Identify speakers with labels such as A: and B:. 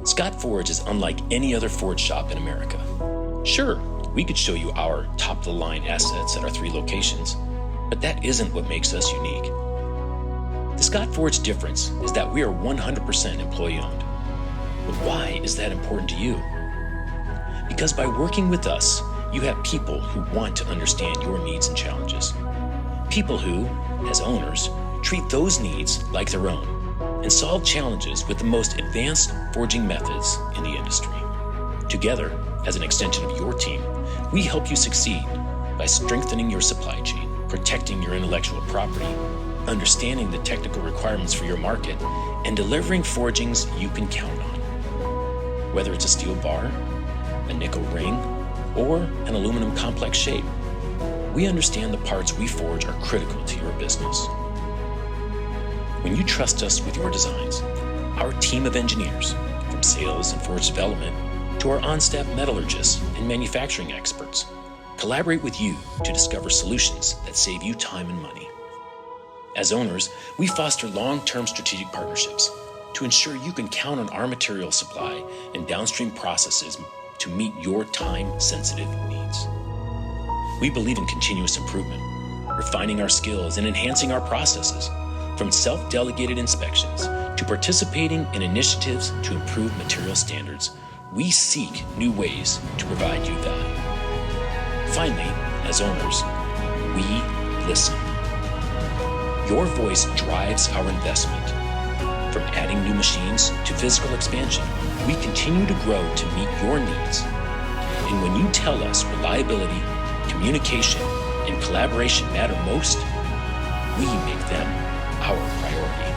A: Scot Forge is unlike any other forge shop in America. Sure, we could show you our top-of-the-line assets at our 3 locations, but that isn't what makes us unique. The Scot Forge difference is that we are 100% employee-owned. But why is that important to you? Because by working with us, you have people who want to understand your needs and challenges. People who, as owners, treat those needs like their own and solve challenges with the most advanced forging methods in the industry. Together, as an extension of your team, we help you succeed by strengthening your supply chain, protecting your intellectual property, understanding the technical requirements for your market, and delivering forgings you can count on. Whether it's a steel bar, a nickel ring, or an aluminum complex shape, we understand the parts we forge are critical to your business. When you trust us with your designs, our team of engineers, from sales and forge development to our on-staff metallurgists and manufacturing experts, collaborate with you to discover solutions that save you time and money. As owners, we foster long-term strategic partnerships to ensure you can count on our material supply and downstream processes to meet your time-sensitive needs. We believe in continuous improvement, refining our skills and enhancing our processes, from self-delegated inspections to participating in initiatives to improve material standards. We seek new ways to provide you value. Finally, as owners, we listen. Your voice drives our investment. From adding new machines to physical expansion, we continue to grow to meet your needs. And when you tell us reliability, communication, and collaboration matter most, we make them our priority.